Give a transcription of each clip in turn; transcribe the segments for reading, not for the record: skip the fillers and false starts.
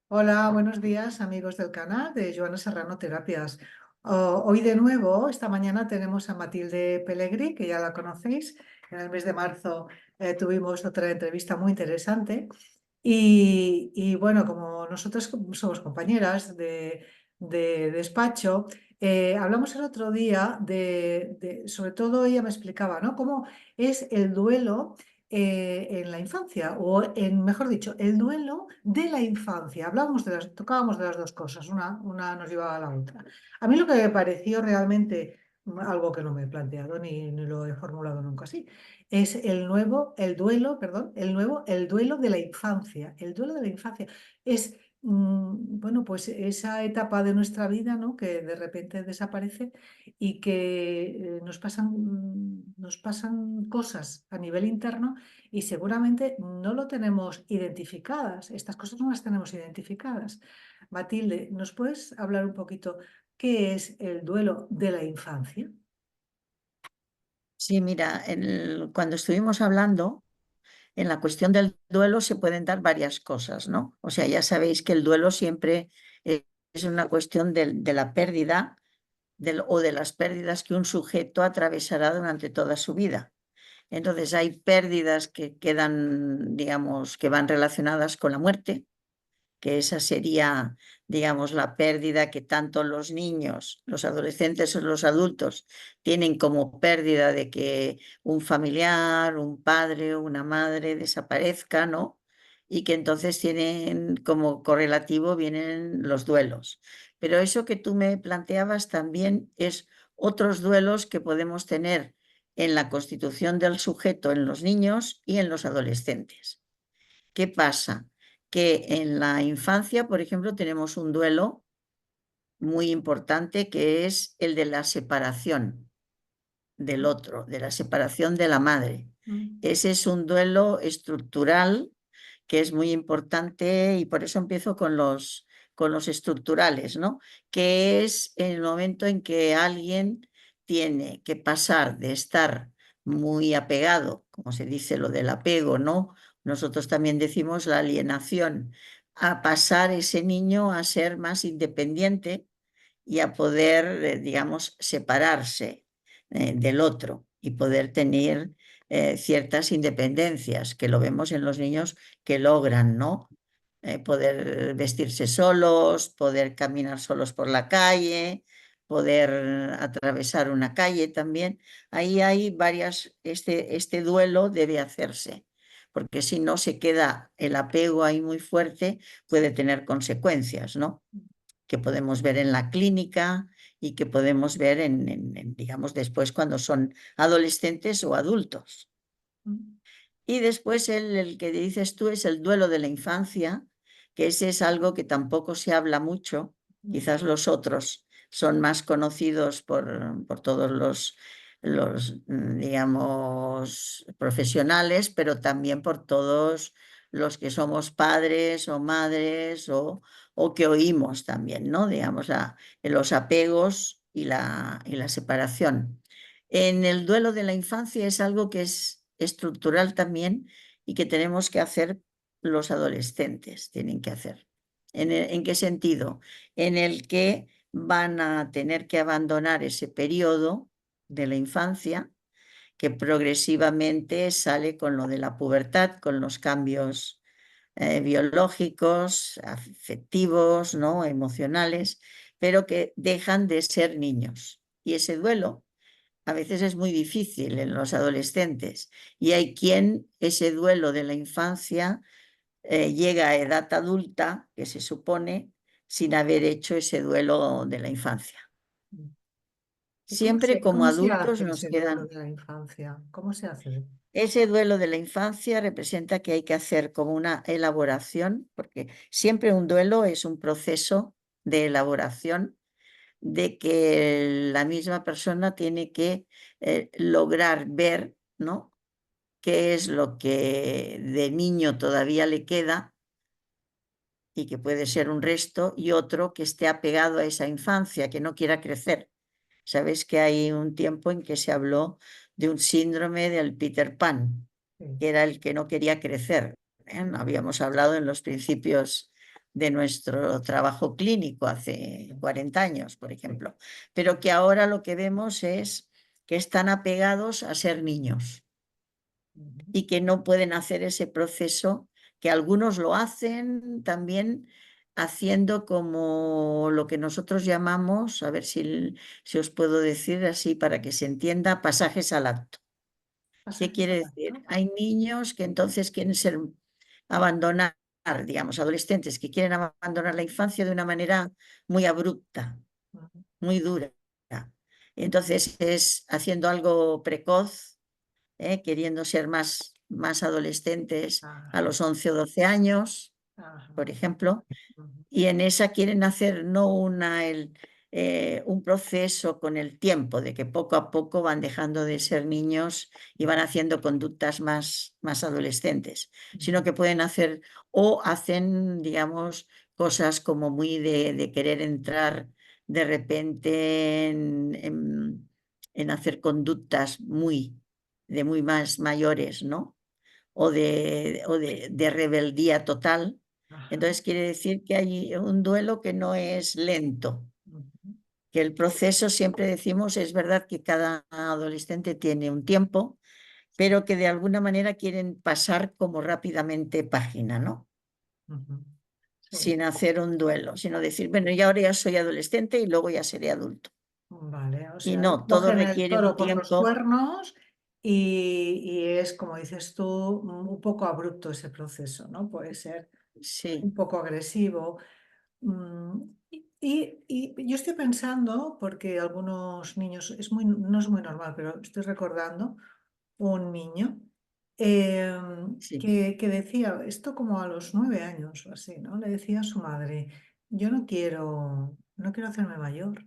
Hola, buenos días amigos del canal de Joana Serrano Terapias. Hoy de nuevo, esta mañana tenemos a Matilde Pellegrí, que ya la conocéis. En el mes de marzo tuvimos otra entrevista muy interesante. Y bueno, como nosotros somos compañeras de despacho, hablamos el otro día sobre todo ella me explicaba, ¿no? Cómo es el duelo en la infancia, mejor dicho, el duelo de la infancia. Tocábamos de las dos cosas, una nos llevaba a la otra. A mí lo que me pareció realmente algo que no me he planteado ni lo he formulado nunca así, es el duelo, perdón, el duelo de la infancia. El duelo de la infancia es, bueno, pues esa etapa de nuestra vida, ¿no? Que de repente desaparece y que nos pasan cosas a nivel interno y seguramente no lo tenemos identificadas. Estas cosas no las tenemos identificadas. Matilde, ¿nos puedes hablar un poquito qué es el duelo de la infancia? Sí, mira, cuando estuvimos hablando, en la cuestión del duelo se pueden dar varias cosas, ¿no? O sea, ya sabéis que el duelo siempre es una cuestión de la pérdida o de las pérdidas que un sujeto atravesará durante toda su vida. Entonces, hay pérdidas que quedan, digamos, que van relacionadas con la muerte, que esa sería, digamos, la pérdida que tanto los niños, los adolescentes o los adultos tienen como pérdida de que un familiar, un padre o una madre desaparezca, ¿no? Y que entonces tienen como correlativo vienen los duelos. Pero eso que tú me planteabas también es otros duelos que podemos tener en la constitución del sujeto en los niños y en los adolescentes. ¿Qué pasa? Que en la infancia, por ejemplo, tenemos un duelo muy importante que es el de la separación del otro, de la separación de la madre. Mm. Ese es un duelo estructural que es muy importante y por eso empiezo con los estructurales, ¿no? Que es el momento en que alguien tiene que pasar de estar muy apegado, como se dice lo del apego, ¿no? Nosotros también decimos la alienación, a pasar ese niño a ser más independiente y a poder, digamos, separarse del otro y poder tener ciertas independencias, que lo vemos en los niños que logran, ¿no? Poder vestirse solos, poder caminar solos por la calle, poder atravesar una calle también. Ahí hay este duelo debe hacerse, porque si no se queda el apego ahí muy fuerte, puede tener consecuencias, ¿no? Que podemos ver en la clínica y que podemos ver digamos, después cuando son adolescentes o adultos. Mm. Y después el que dices tú es el duelo de la infancia, que ese es algo que tampoco se habla mucho. Mm. Quizás los otros son más conocidos por todos digamos, profesionales, pero también por todos los que somos padres o madres o que oímos también, ¿no? Digamos, los apegos y la separación. En el duelo de la infancia es algo que es estructural también y que tenemos que hacer los adolescentes, tienen que hacer. ¿En qué sentido? En el que van a tener que abandonar ese periodo de la infancia que progresivamente sale con lo de la pubertad, con los cambios biológicos, afectivos, ¿no? Emocionales, pero que dejan de ser niños. Y ese duelo a veces es muy difícil en los adolescentes y hay quien ese duelo de la infancia llega a edad adulta, que se supone, sin haber hecho ese duelo de la infancia. Mm. ¿Y Siempre como cómo se adultos hace nos ese duelo quedan. de la infancia? ¿Cómo se hace? Ese duelo de la infancia representa que hay que hacer como una elaboración, porque siempre un duelo es un proceso de elaboración de que la misma persona tiene que lograr ver, ¿no? Qué es lo que de niño todavía le queda y que puede ser un resto, y otro que esté apegado a esa infancia, que no quiera crecer. Sabes que hay un tiempo en que se habló de un síndrome del Peter Pan, Sí. que era el que no quería crecer. ¿Eh? Habíamos hablado en los principios de nuestro trabajo clínico hace 40 años, por ejemplo, pero que ahora lo que vemos es que están apegados a ser niños Ujú. y que no pueden hacer ese proceso, que algunos lo hacen también haciendo como lo que nosotros llamamos, a ver si os puedo decir así para que se entienda, pasajes al acto. ¿Qué Pasajes quiere al decir? acto. Hay niños que entonces quieren ser abandonar, digamos, adolescentes que quieren abandonar la infancia de una manera muy abrupta, Ujú. muy dura. Entonces es haciendo algo precoz, queriendo ser más adolescentes a Ajá, los 11 o 12 años, por ajá, ejemplo, ujú, y en esa quieren hacer no un proceso con el tiempo, de que poco a poco van dejando de ser niños y van haciendo conductas más adolescentes, sino ujú. que pueden hacer o hacen, digamos, cosas como muy de querer entrar de repente en hacer conductas de muy más mayores, ¿no? O de rebeldía total. Ajá, Entonces quiere decir que hay un duelo que no es lento, ujú, que el proceso, siempre decimos, es verdad que cada adolescente tiene un tiempo, pero que de alguna manera quieren pasar como rápidamente página, ¿no? ujú. Sí, Sin hacer un duelo, sino decir, bueno, y ahora ya soy adolescente y luego ya seré adulto. vale, o Y sea, no, todo cogen el requiere un toro por los tiempo, cuernos y es, como dices tú, un poco abrupto ese proceso, ¿no? Puede ser sí, un poco agresivo. Mm, y yo estoy pensando, porque algunos niños, no es muy normal, pero estoy recordando un niño sí, que decía, esto como a los 9 años o así, ¿no? Le decía a su madre, yo no quiero hacerme mayor.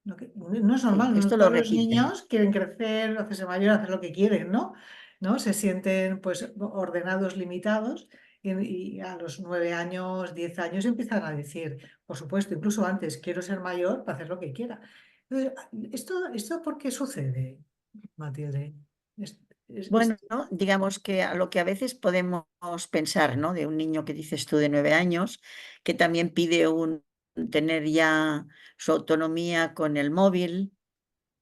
No es sí, normal, no esto lo todos los repiten. niños quieren crecer, hacerse mayor, hacer lo que quieren, ¿no? ¿No? Se sienten pues ordenados, limitados y a los 9 años, 10 años empiezan a decir, por supuesto, incluso antes, quiero ser mayor para hacer lo que quiera. Entonces, ¿esto por qué sucede, Matilde? Es- es- Bueno, ¿no? Digamos que a lo que a veces podemos pensar, ¿no? De un niño que dices tú de 9 años, que también pide tener ya su autonomía con el móvil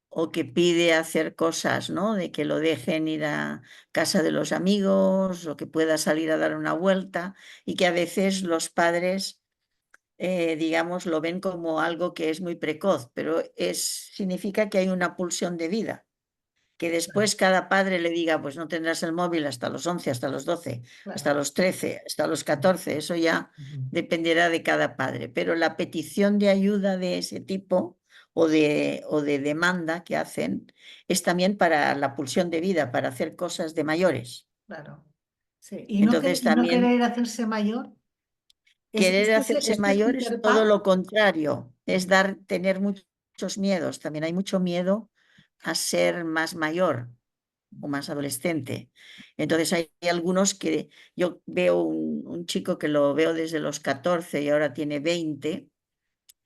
o que pide hacer cosas, ¿no? De que lo dejen ir a casa de los amigos o que pueda salir a dar una vuelta y que a veces los padres, digamos, lo ven como algo que es muy precoz, pero significa que hay una pulsión de vida, que después cada padre le diga, pues no tendrás el móvil hasta los 11, hasta los 12, hasta claro. los 13, hasta los 14, eso ya Ujú. dependerá de cada padre, pero la petición de ayuda de ese tipo o de demanda que hacen es también para la pulsión de vida, para hacer cosas de mayores. Claro. Sí. Y no, Entonces y no también querer hacerse mayor, querer hacerse esto es mayor es Peter todo Pan. lo contrario, es Ujú. tener muchos miedos, también hay mucho miedo a ser más mayor o más adolescente. Entonces hay algunos que yo veo un chico que lo veo desde los 14 y ahora tiene 20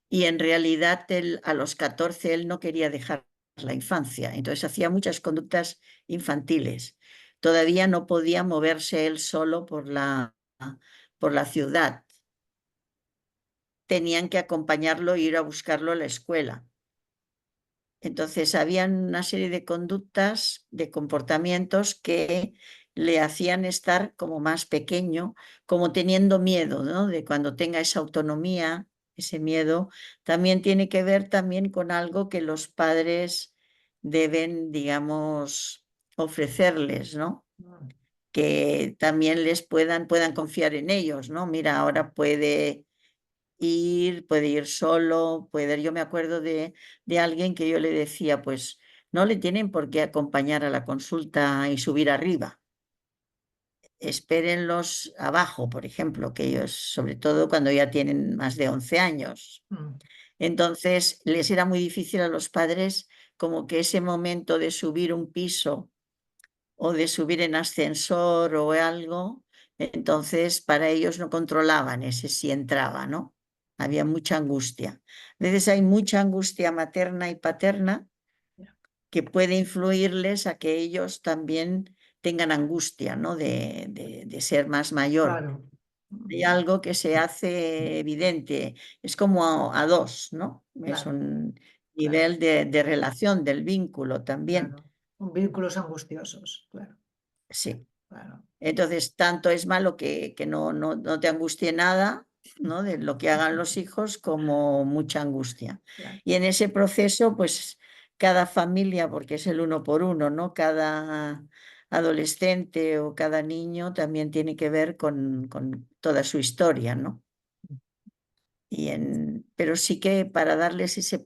y en realidad él a los 14 él no quería dejar la infancia, entonces hacía muchas conductas infantiles. Todavía no podía moverse él solo por la ciudad. Tenían que acompañarlo e ir a buscarlo a la escuela. Entonces, habían una serie de conductas, de comportamientos que le hacían estar como más pequeño, como teniendo miedo, ¿no? De cuando tenga esa autonomía, ese miedo, también tiene que ver también con algo que los padres deben, digamos, ofrecerles, ¿no? Mm. Que también les puedan confiar en ellos, ¿no? Mira, ahora puede ir solo, yo me acuerdo de alguien que yo le decía, pues no le tienen por qué acompañar a la consulta y subir arriba. Espérenlos abajo, por ejemplo, que ellos, sobre todo cuando ya tienen más de 11 años. Mm. Entonces, les era muy difícil a los padres como que ese momento de subir un piso o de subir en ascensor o algo, entonces para ellos no controlaban ese si entraba, ¿no? Había mucha angustia. A veces hay mucha angustia materna y paterna Ya. que puede influirles a que ellos también tengan angustia, ¿no? De ser más mayor. Claro. Hay algo que se hace evidente, es como a dos, ¿no? Es Claro, un claro, nivel de relación, del vínculo también, claro. Vínculos angustiosos, claro, sí. claro, Entonces, tanto es malo que no te angustie nada, ¿no? De lo que hagan los hijos, como mucha angustia. claro. Y en ese proceso, pues cada familia, porque es el uno por uno, ¿no? Cada adolescente o cada niño también tiene que ver con toda su historia, ¿no? Pero sí que para darles ese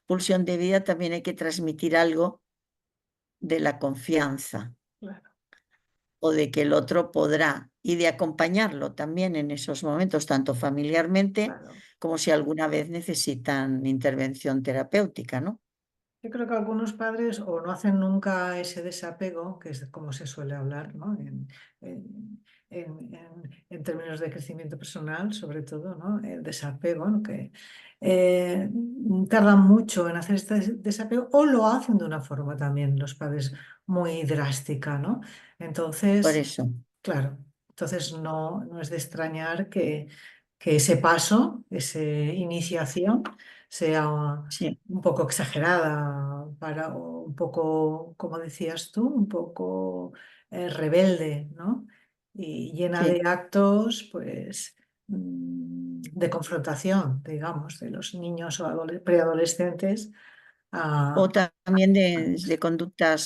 pulsión de vida también hay que transmitir algo de la confianza Claro, o de que el otro podrá y de acompañarlo también en esos momentos, tanto familiarmente claro. como si alguna vez necesitan intervención terapéutica, ¿no? Yo creo que algunos padres o no hacen nunca ese desapego, que es como se suele hablar, ¿no? En términos de crecimiento personal, sobre todo, ¿no? El desapego, ¿no? Que eh, tardan mucho en hacer este desapego o lo hacen de una forma también los padres muy drástica, ¿no? Por Entonces, eso, claro, entonces no es de extrañar que ese paso, esa iniciación, sea sí, un poco exagerada, o un poco, como decías tú, un poco rebelde, ¿no? Y llena de sí. actos, pues, de confrontación, digamos, de los niños o preadolescentes O a... también de conductas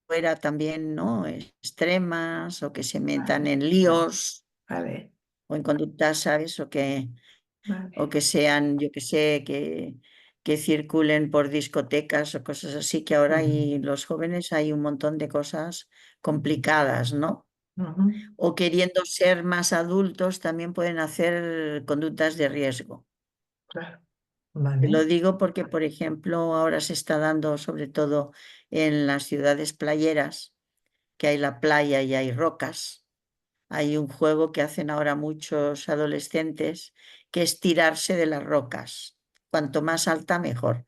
fuera también, ¿no? Extremas o que se metan Vale, en líos vale, o en conductas, ¿sabes? O vale. que sean, yo que sé, que circulen por discotecas o cosas así, que ahora hay los jóvenes hay un montón de cosas complicadas, ¿no? Ujú, O queriendo ser más adultos, también pueden hacer conductas de riesgo. claro, Te vale. lo digo porque, por ejemplo, ahora se está dando, sobre todo en las ciudades playeras, que hay la playa y hay rocas. Hay un juego que hacen ahora muchos adolescentes, que es tirarse de las rocas. Cuanto más alta, mejor.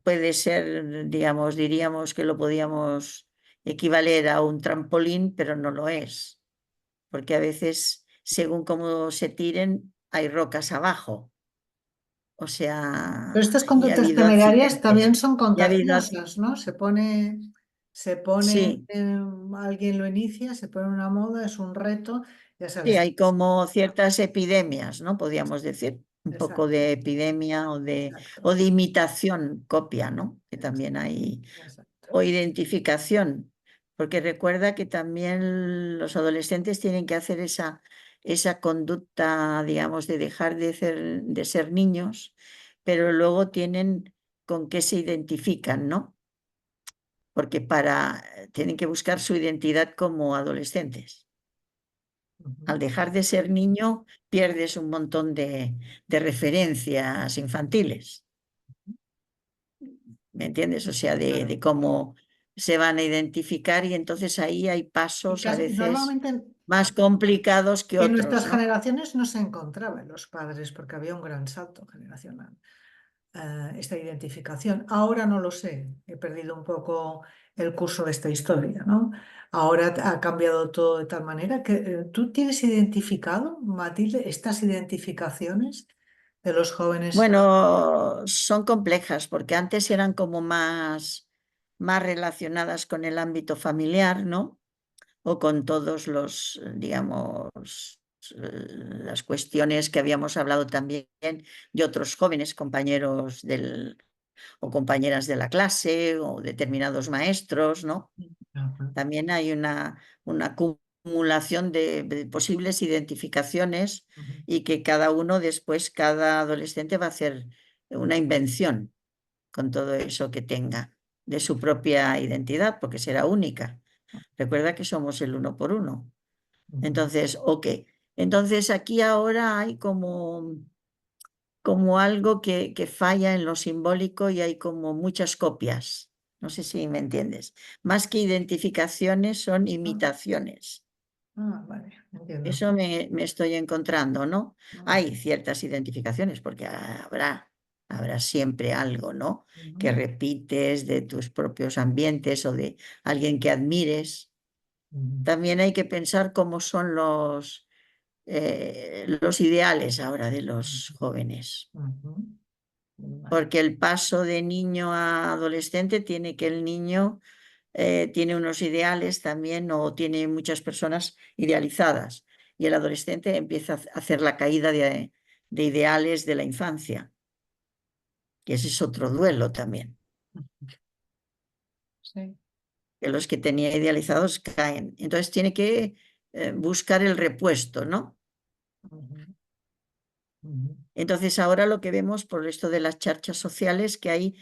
Puede ser, digamos, diríamos que lo podíamos equivaler a un trampolín, pero no lo es, porque a veces, según cómo se tiren, hay rocas abajo. O Pero sea, estas y ha conductas habido temerarias también accidentes. son Y ha habido, contagiosas, ¿no? Se pone, sí, alguien lo inicia, se pone una moda, es un reto, ya sí, sabes. hay como ciertas epidemias, ¿no? Podríamos decir, un poco Exacto, de epidemia exacto, o de imitación, copia, ¿no? Que también hay, o exacto. identificación, porque recuerda que también los adolescentes tienen que hacer esa conducta, digamos, de dejar de ser niños, pero luego tienen con qué se identifican, ¿no? Porque tienen que buscar su identidad como adolescentes. Ujú. Al dejar de ser niño, pierdes un montón de referencias infantiles, ¿me entiendes? O sea, Claro. de cómo se van a identificar y entonces ahí hay Y pasos a casi, veces normalmente más complicados que en otros, nuestras ¿no? generaciones no se encontraban los padres porque había un gran salto generacional. Esta identificación. Ahora no lo sé, he perdido un poco el curso de esta historia, ¿no? Ahora ha cambiado todo de tal manera que tú tienes identificado, Matilde, estas identificaciones de los jóvenes. Bueno, son complejas porque antes eran como más relacionadas con el ámbito familiar, ¿no? O con todos los, digamos, las cuestiones que habíamos hablado también de otros jóvenes compañeros o compañeras de la clase o determinados maestros, ¿no? Ajá, También hay una acumulación de posibles identificaciones ujú, y que cada uno después, cada adolescente va a hacer una invención con todo eso que tenga de su propia identidad, porque será única. Recuerda que somos el uno por uno. ujú, Entonces, ok. Entonces aquí ahora hay como algo que falla en lo simbólico y hay como muchas copias. No sé si me entiendes. Más que identificaciones son ah, imitaciones. vale, entiendo. Eso me estoy encontrando, ¿no? Ah, Hay ciertas identificaciones porque habrá siempre algo, ¿no? Que ujú, repites de tus propios ambientes o de alguien que admires. ujú, También hay que pensar cómo son los ideales ahora de los jóvenes. Ujú. Vale. Porque el paso de niño a adolescente tiene que el niño tiene unos ideales también o tiene muchas personas idealizadas y el adolescente empieza a hacer la caída de ideales de la infancia, que ese es otro duelo también, Sí. que los que tenía idealizados caen. Entonces tiene que buscar el repuesto, ¿no? Ujú. Ujú. Entonces ahora lo que vemos por esto de las charchas sociales que hay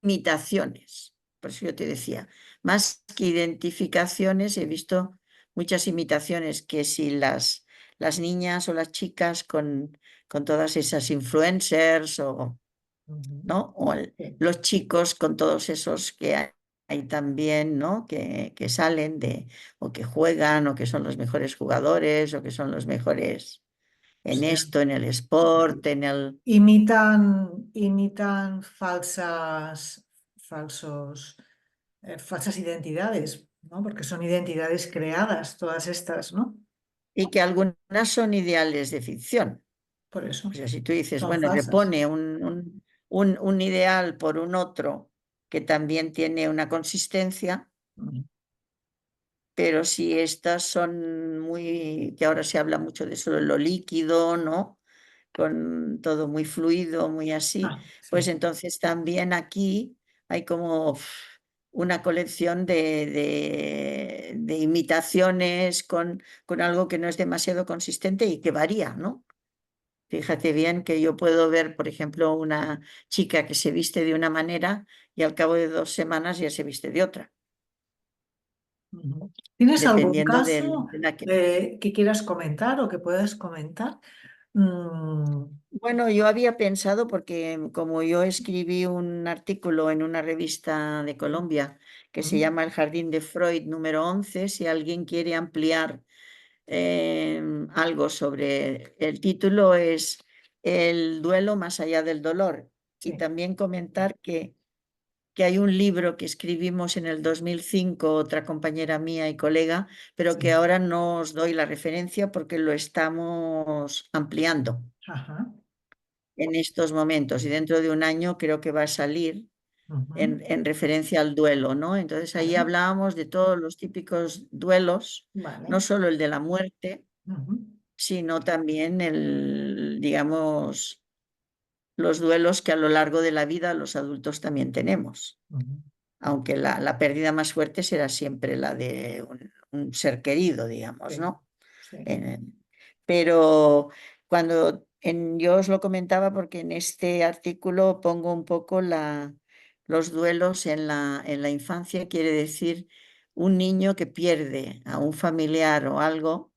imitaciones. Por eso yo te decía, más que identificaciones, he visto muchas imitaciones que si las niñas o las chicas con todas esas influencers o, Ujú. ¿no? O Sí. los chicos con todos esos que hay también, ¿no? Que salen de, o que juegan, o que son los mejores jugadores, o que son los mejores en Sí. esto, en el sport, en el... Imitan falsas identidades, ¿no? Porque son identidades creadas, todas estas, ¿no? Y que algunas son ideales de ficción. Por eso, O sea, si tú dices, son bueno, falsas. repone un ideal por un otro que también tiene una consistencia, Ujú. pero si estas son muy, que ahora se habla mucho de solo lo líquido, ¿no? Con todo muy fluido, muy así, Ah, pues sí. entonces también aquí hay como una colección de imitaciones con algo que no es demasiado consistente y que varía, ¿no? Fíjate bien que yo puedo ver, por ejemplo, una chica que se viste de una manera y al cabo de 2 semanas ya se viste de otra, Ujú. ¿Tienes algún dependiendo caso de la que... que quieras comentar o que puedas comentar? Mm, Bueno, yo había pensado, porque como yo escribí un artículo en una revista de Colombia que se mm, llama El Jardín de Freud número 11, si alguien quiere ampliar algo sobre el título es El duelo más allá del dolor. Y sí. también comentar que hay un libro que escribimos en el 2005, otra compañera mía y colega, pero que Sí. ahora no os doy la referencia porque lo estamos ampliando Ajá. en estos momentos y dentro de un año creo que va a salir Ujú. en referencia al duelo, ¿no? Entonces ahí Vale. hablábamos de todos los típicos duelos, Vale. no solo el de la muerte, Ujú. sino también digamos, los duelos que a lo largo de la vida los adultos también tenemos. Ujú. Aunque la pérdida más fuerte será siempre la de un ser querido, digamos, Sí. ¿no? Sí. Eh, pero yo os lo comentaba porque en este artículo pongo un poco los duelos en la infancia, quiere decir un niño que pierde a un familiar o algo,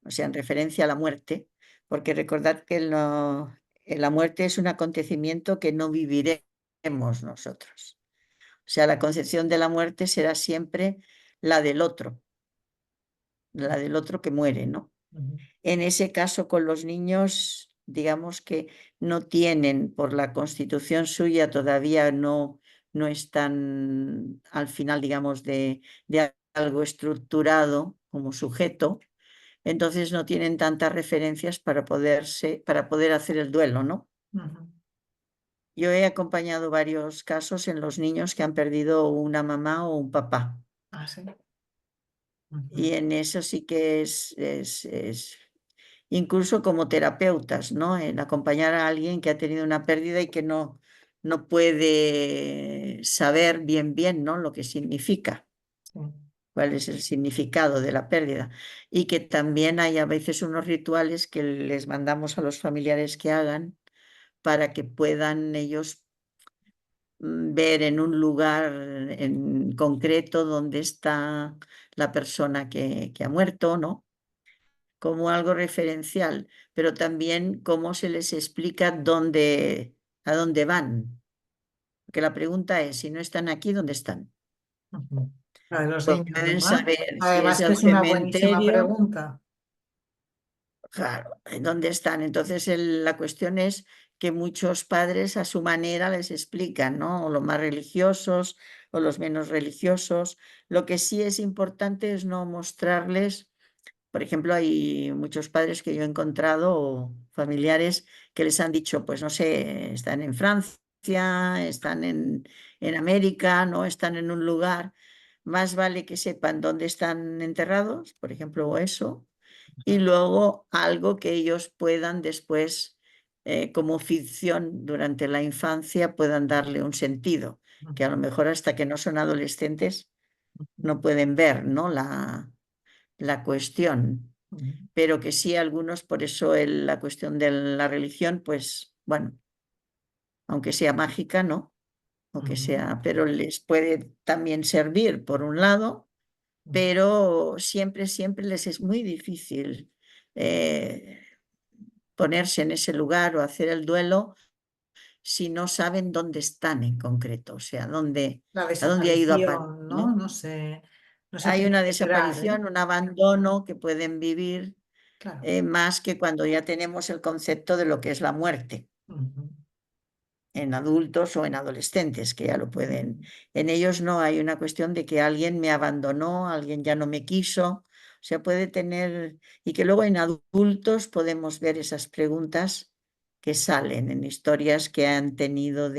o sea, en referencia a la muerte, porque recordad que la muerte es un acontecimiento que no viviremos nosotros. O sea, la concepción de la muerte será siempre la del otro, la del otro que muere, ¿no? Ujú. En ese caso, con los niños, digamos que no tienen, por la constitución suya, todavía no están al final, digamos, de algo estructurado como sujeto, entonces no tienen tantas referencias para poder hacer el duelo, ¿no? Ujú. Yo he acompañado varios casos en los niños que han perdido una mamá o un papá. Ah, sí. Ujú. Y en eso sí que incluso como terapeutas, ¿no? En acompañar a alguien que ha tenido una pérdida y que no puede saber bien, ¿no? Lo que significa, Sí. cuál es el significado de la pérdida. Y que también hay a veces unos rituales que les mandamos a los familiares que hagan para que puedan ellos ver en un lugar en concreto dónde está la persona que ha muerto, ¿no? Como algo referencial, pero también cómo se les explica a dónde van. Porque la pregunta es, si no están aquí, ¿dónde están? Ujú. La de los niños, Pueden ¿verdad? saber si es Además que el es una buenísima cementerio, pregunta. claro, ¿en dónde están? Entonces la cuestión es que muchos padres a su manera les explican, ¿no? O los más religiosos o los menos religiosos. Lo que sí es importante es no mostrarles Por ejemplo, hay muchos padres que yo he encontrado, o familiares, que les han dicho, pues no sé, están en Francia, están en América, ¿no? Están en un lugar. Más vale que sepan dónde están enterrados, por ejemplo, o eso, y luego algo que ellos puedan después, como ficción durante la infancia, puedan darle un sentido, que a lo mejor hasta que no son adolescentes no pueden ver, ¿no? La cuestión, pero que sí algunos, por eso la cuestión de la religión, pues bueno, aunque sea mágica, ¿no? O que sea, pero les puede también servir por un lado, pero siempre, siempre les es muy difícil eh, ponerse en ese lugar o hacer el duelo si no saben dónde están en concreto, o sea, La a dónde ha ido a parar, desaparición, ¿no? ¿no? No se Hay tiene una literal, ¿eh? desaparición, un abandono que pueden vivir Claro. más que cuando ya tenemos el concepto de lo que es la muerte Ujú, en adultos o en adolescentes, que ya lo pueden. En ellos no hay una cuestión de que alguien me abandonó, alguien ya no me quiso. O sea, puede tener, y que luego en adultos podemos ver esas preguntas que salen en historias que han tenido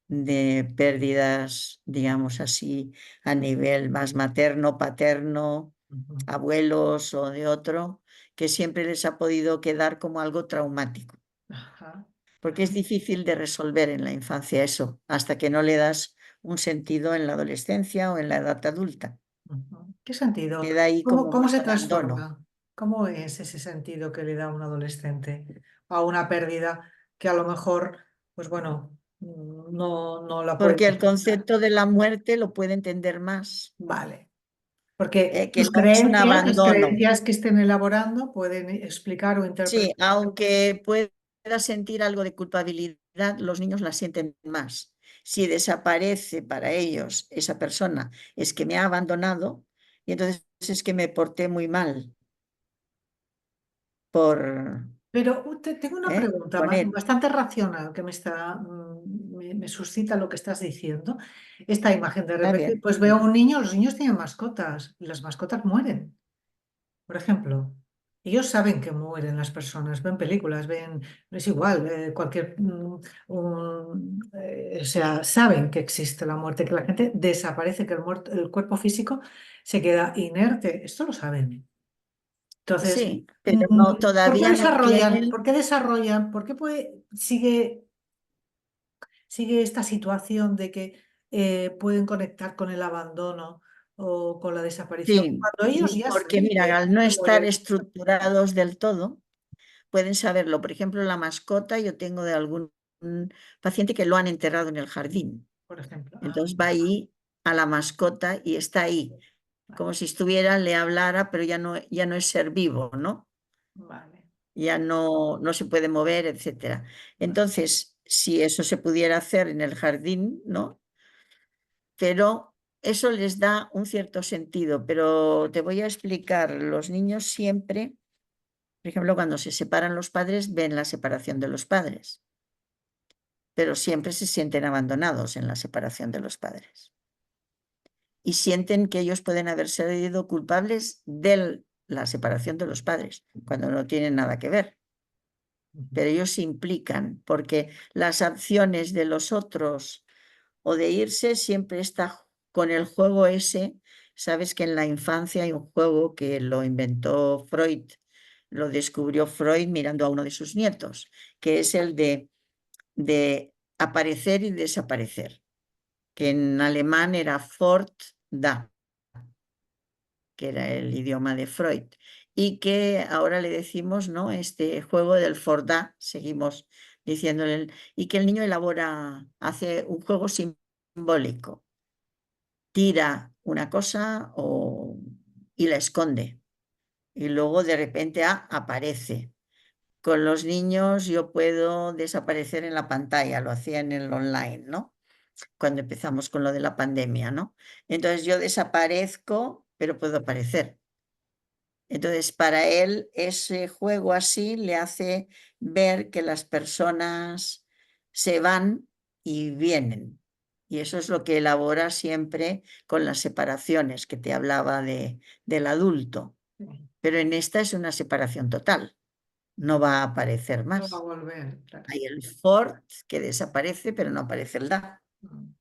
de pérdidas, digamos así, a nivel más materno, paterno, ujú. abuelos o de otro, que siempre les ha podido quedar como algo traumático, Ajá. porque es difícil de resolver en la infancia eso, hasta que no le das un sentido en la adolescencia o en la edad adulta. Ujú. ¿Qué sentido? Queda ahí como Cómo más se abandono, transforma? ¿Cómo es ese sentido que le da un adolescente a una pérdida que a lo mejor, pues bueno, no la puede porque el explicar? concepto de la muerte lo puede entender más, Vale. Porque que no es un las abandono. creencias que estén elaborando pueden explicar o Sí, interpretar. aunque pueda sentir algo de culpabilidad, los niños la sienten más. Si desaparece para ellos esa persona, es que me ha abandonado y entonces es que me porté muy mal por, Pero tengo una pregunta con él. bastante racional que me suscita lo que estás diciendo. Esta imagen, de A repente, ver, pues veo a un niño, los niños tienen mascotas y las mascotas mueren, por ejemplo. Ellos saben que mueren las personas, ven películas, es igual, o sea, saben que existe la muerte, que la gente desaparece, que el cuerpo físico se queda inerte. Esto lo saben. Entonces, sí, pero no, todavía no tienen, por qué sigue esta situación de que pueden conectar con el abandono o con la desaparición? sí, Cuando ellos ya porque saben mira, al no que estar mueren, estructurados del todo, pueden saberlo. Por ejemplo, la mascota, yo tengo de algún paciente que lo han enterrado en el jardín. por ejemplo. Ah, Entonces va ahí a la mascota y está ahí, vale, como si estuviera, le hablara, pero ya no es ser vivo, ¿no? vale, Ya no se puede mover, etcétera. vale. Entonces, si eso se pudiera hacer en el jardín, ¿no? Pero eso les da un cierto sentido. Pero te voy a explicar, los niños siempre, por ejemplo, cuando se separan los padres, ven la separación de los padres, pero siempre se sienten abandonados en la separación de los padres. Y sienten que ellos pueden haber sido culpables de la separación de los padres, cuando no tienen nada que ver. Ujú, Pero ellos se implican porque las acciones de los otros o de irse siempre está con el juego ese. Sabes que en la infancia hay un juego que lo inventó Freud, lo descubrió Freud mirando a uno de sus nietos, que es el de aparecer y desaparecer, que en alemán era Fort da, que era el idioma de Freud, y que ahora le decimos, ¿no? Este juego del Fordá, seguimos diciéndole, y que el niño elabora, hace un juego simbólico, tira una cosa y la esconde, y luego de repente aparece. Con los niños yo puedo desaparecer en la pantalla, lo hacía en el online, ¿no? Cuando empezamos con lo de la pandemia, ¿no? Entonces yo desaparezco, pero puedo aparecer. Entonces, para él, ese juego así le hace ver que las personas se van y vienen. Y eso es lo que elabora siempre con las separaciones que te hablaba del adulto. sí. pero en esta es una separación total, no va a aparecer No va a más. volver, claro. Hay el for que desaparece, pero no aparece el da. Mm.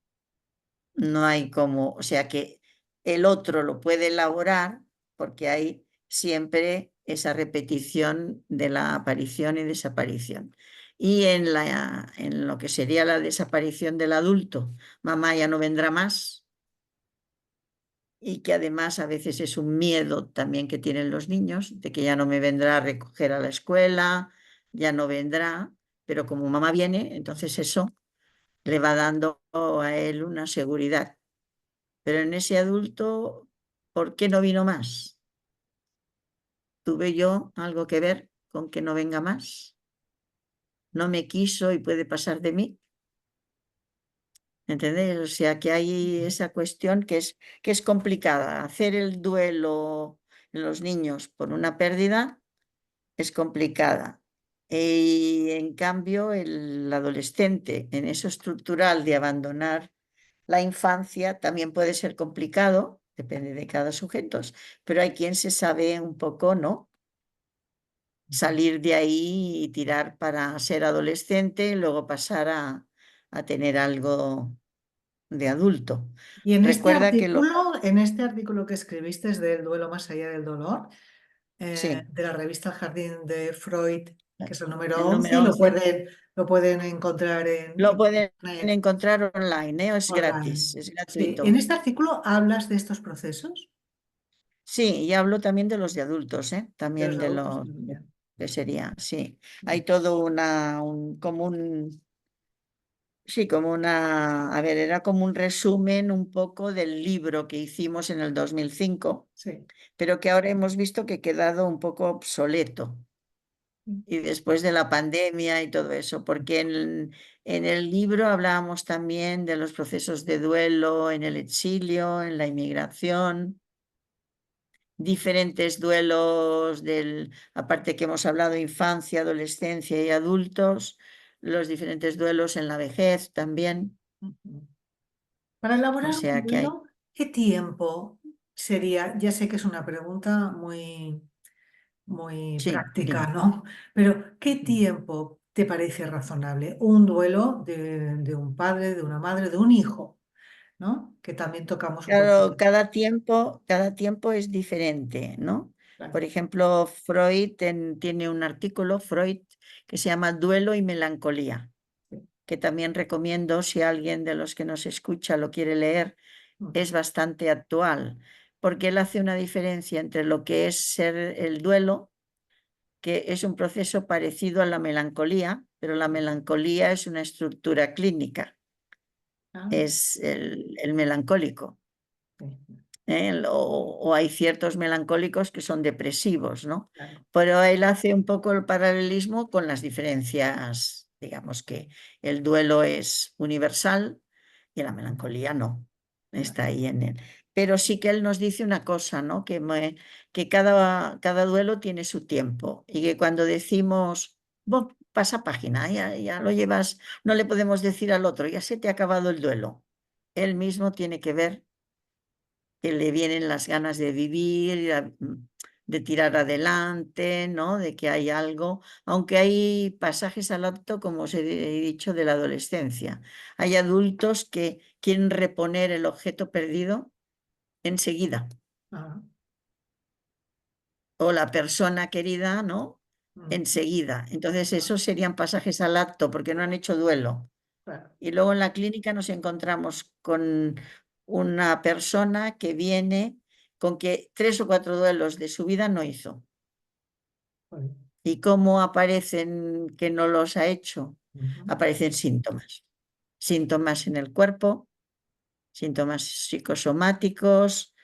No hay como, o sea que el otro lo puede elaborar porque hay siempre esa repetición de la aparición y desaparición. Y en lo que sería la desaparición del adulto, mamá ya no vendrá más, y que además a veces es un miedo también que tienen los niños, de que ya no me vendrá a recoger a la escuela, ya no vendrá, pero como mamá viene, entonces eso le va dando a él una seguridad. Pero en ese adulto, ¿por qué no vino más? ¿Tuve yo algo que ver con que no venga más? ¿No me quiso y puede pasar de mí? ¿Entendés? O sea que hay esa cuestión que es complicada. Hacer el duelo en los niños por una pérdida es complicada. Y en cambio, el adolescente en eso estructural de abandonar la infancia también puede ser complicado, depende de cada sujeto, pero hay quien se sabe un poco, ¿no? Salir de ahí y tirar para ser adolescente y luego pasar a tener algo de adulto. Y Recuerda que lo... en este artículo que escribiste del duelo más allá del dolor, Sí, de la revista El Jardín de Freud, que es el número el 11 número y 11 lo pueden encontrar lo en pueden internet encontrar online, ¿eh? Es online. gratis, es Sí, en gratuito. este artículo hablas de estos procesos Sí, y hablo también de los de adultos, ¿eh? de los También de adultos los también. que sería, sí. Hay todo como un, sí, como una, a ver, era como un resumen un poco del libro que hicimos en el 2005, Sí. pero que ahora hemos visto que ha quedado un poco obsoleto. Y después de la pandemia y todo eso, porque en el libro hablábamos también de los procesos de duelo en el exilio, en la inmigración, diferentes duelos aparte que hemos hablado infancia, adolescencia y adultos, los diferentes duelos en la vejez también. Ujú. Para O elaborar un sea que hay, duelo, ¿qué tiempo sería? Ya sé que es una pregunta muy sí, práctica, dime. ¿no? Pero ¿qué tiempo te parece razonable? Un duelo de un padre, de una madre, de un hijo, ¿no? Que también tocamos un Claro, poquito. cada tiempo es diferente, ¿no? Claro. Por ejemplo, Freud tiene un artículo, Freud, que se llama Duelo y Melancolía, Sí. que también recomiendo si alguien de los que nos escucha lo quiere leer, Mm. es bastante actual, porque él hace una diferencia entre lo que es ser el duelo, que es un proceso parecido a la melancolía, pero la melancolía es una estructura clínica, Ah, es el melancólico. sí, O hay ciertos melancólicos que son depresivos, ¿no? claro. Pero él hace un poco el paralelismo con las diferencias, digamos que el duelo es universal y la melancolía no, está Vale. ahí en él. Pero sí que él nos dice una cosa, ¿no? Que cada duelo tiene su tiempo y que cuando decimos, "Bo, pasa página, ya lo llevas, no le podemos decir al otro, ya se te ha acabado el duelo. Él mismo tiene que ver que le vienen las ganas de vivir, de tirar adelante, ¿no? De que hay algo, aunque hay pasajes al acto, como os he dicho, de la adolescencia. Hay adultos que quieren reponer el objeto perdido enseguida, Ah, o la persona querida, ¿no? mm, Enseguida. Entonces, ah, esos serían pasajes al acto, porque no han hecho duelo. claro. Y luego en la clínica nos encontramos con una persona que viene con que 3 o 4 duelos de su vida no hizo. Vale. ¿Y cómo aparecen que no los ha hecho? Ujú. Aparecen síntomas. Síntomas en el cuerpo, síntomas psicosomáticos,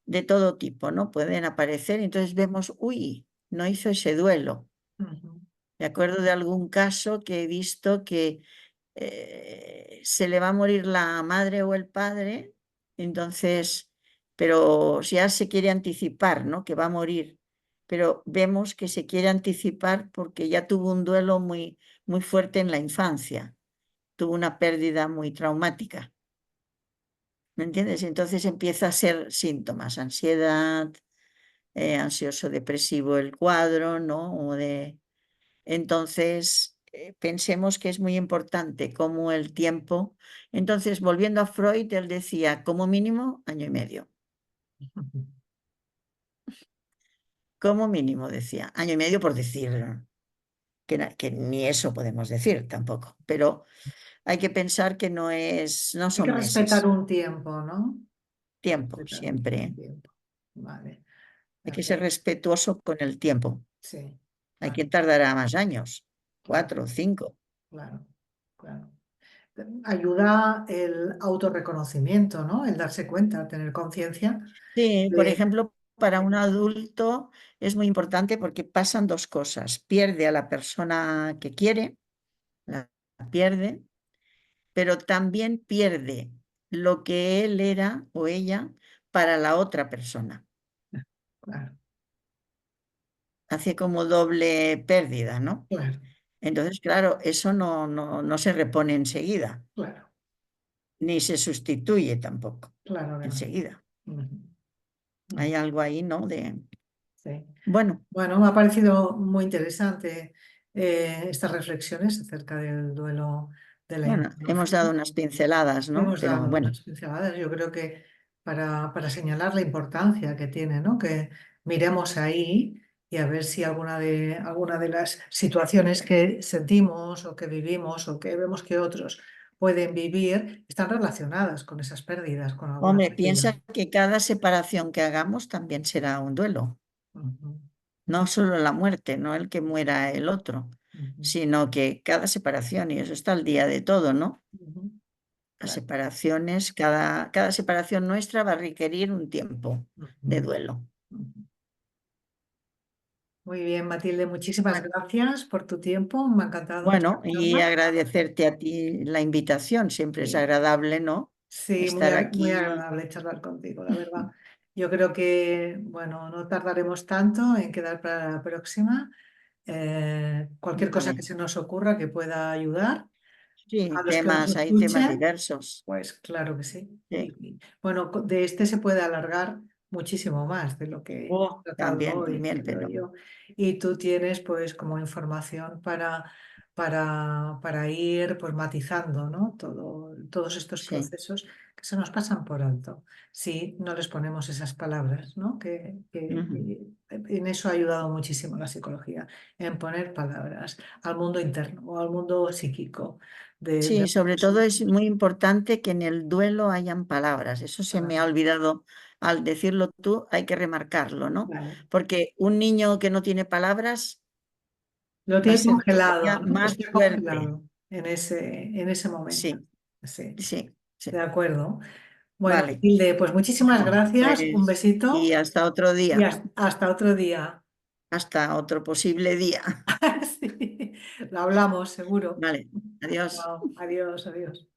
de todo tipo, ¿no? Pueden aparecer. Entonces vemos, uy, no hizo ese duelo. Ujú. Me acuerdo de algún caso que he visto que se le va a morir la madre o el padre, entonces, pero ya se quiere anticipar, ¿no? Que va a morir, pero vemos que se quiere anticipar porque ya tuvo un duelo muy fuerte en la infancia, tuvo una pérdida muy traumática, ¿me entiendes? Entonces empieza a ser síntomas, ansiedad, ansioso depresivo el cuadro, ¿no? Entonces, pensemos que es muy importante cómo el tiempo. Entonces, volviendo a Freud, él decía, como mínimo, año y medio. Como mínimo, decía, año y medio por decir, que ni eso podemos decir tampoco, pero hay que pensar que no Hay que son respetar meses, un tiempo, ¿no? tiempo Respetar un siempre. tiempo. Vale, Hay que ser perfecto. respetuoso con el tiempo. Sí, Hay vale, quien tardará más años, claro, 4 o 5. claro, claro. Ayuda el autorreconocimiento, ¿no? El darse cuenta, tener conciencia Sí, por de... ejemplo, para un adulto es muy importante porque pasan dos cosas. Pierde a la persona que quiere, la pierde, pero también pierde lo que él era o ella para la otra persona. Claro, Hace como doble pérdida, ¿no? claro, Entonces, claro, eso no se repone enseguida, claro, ni se sustituye tampoco claro que no. enseguida. Ujú, ujú, Hay algo ahí, ¿no? sí. Bueno, Bueno, me ha parecido muy interesante estas reflexiones acerca del duelo de la bueno, hemos infancia. dado unas pinceladas, ¿no? Hemos Pero dado bueno, unas pinceladas, yo creo que para señalar la importancia que tiene, ¿no? Que miremos ahí y a ver si alguna de las situaciones que sentimos o que vivimos o que vemos que otros pueden vivir están relacionadas con esas pérdidas, con alguna hombre, pérdida. piensa que cada separación que hagamos también será un duelo. Ujú, No solo la muerte, no el que muera el otro, ujú, sino que cada separación, y eso está al día de todo, ¿no? ujú. Las Claro. separaciones, cada separación nuestra va a requerir un tiempo de Ujú, duelo. ujú. Muy bien, Matilde, muchísimas Bueno, gracias por tu tiempo. Me ha encantado nuestra bueno, y charla. agradecerte a ti la invitación. Siempre es Sí. agradable, ¿no? Sí, Estar muy aquí. agradable charlar contigo, la verdad. Yo creo que, bueno, no tardaremos tanto en quedar para la próxima. Cualquier cosa que Vale. se nos ocurra que pueda ayudar Sí, a los que nos hay temas escuchen, diversos. pues claro que sí. Sí. Bueno, de este se puede alargar muchísimo más de lo que hemos Oh, tratado también, hoy, también, creo pero yo. Y tú tienes pues como información para ir pues matizando, ¿no? Todos estos sí. procesos que se nos pasan por alto si no les ponemos esas palabras, ¿no? Ujú. En eso ha ayudado muchísimo la psicología, en poner palabras al mundo interno o al mundo psíquico de Sí, sobre todo nosotros. es muy importante que en el duelo hayan palabras. Eso se me ha olvidado al decirlo tú, hay que remarcarlo, ¿no? Vale. Porque un niño que no tiene palabras Lo va a tiene ser congelado, todavía ¿no? más Está fuerte. congelado en ese momento. Sí, Sí, sí, de sí. acuerdo. Bueno, Vale. Hilde, pues muchísimas Bueno, gracias, un pues besito y hasta otro y día, hasta otro día. hasta otro posible día. Sí, lo hablamos seguro. Vale, adiós. Chao, adiós, adiós.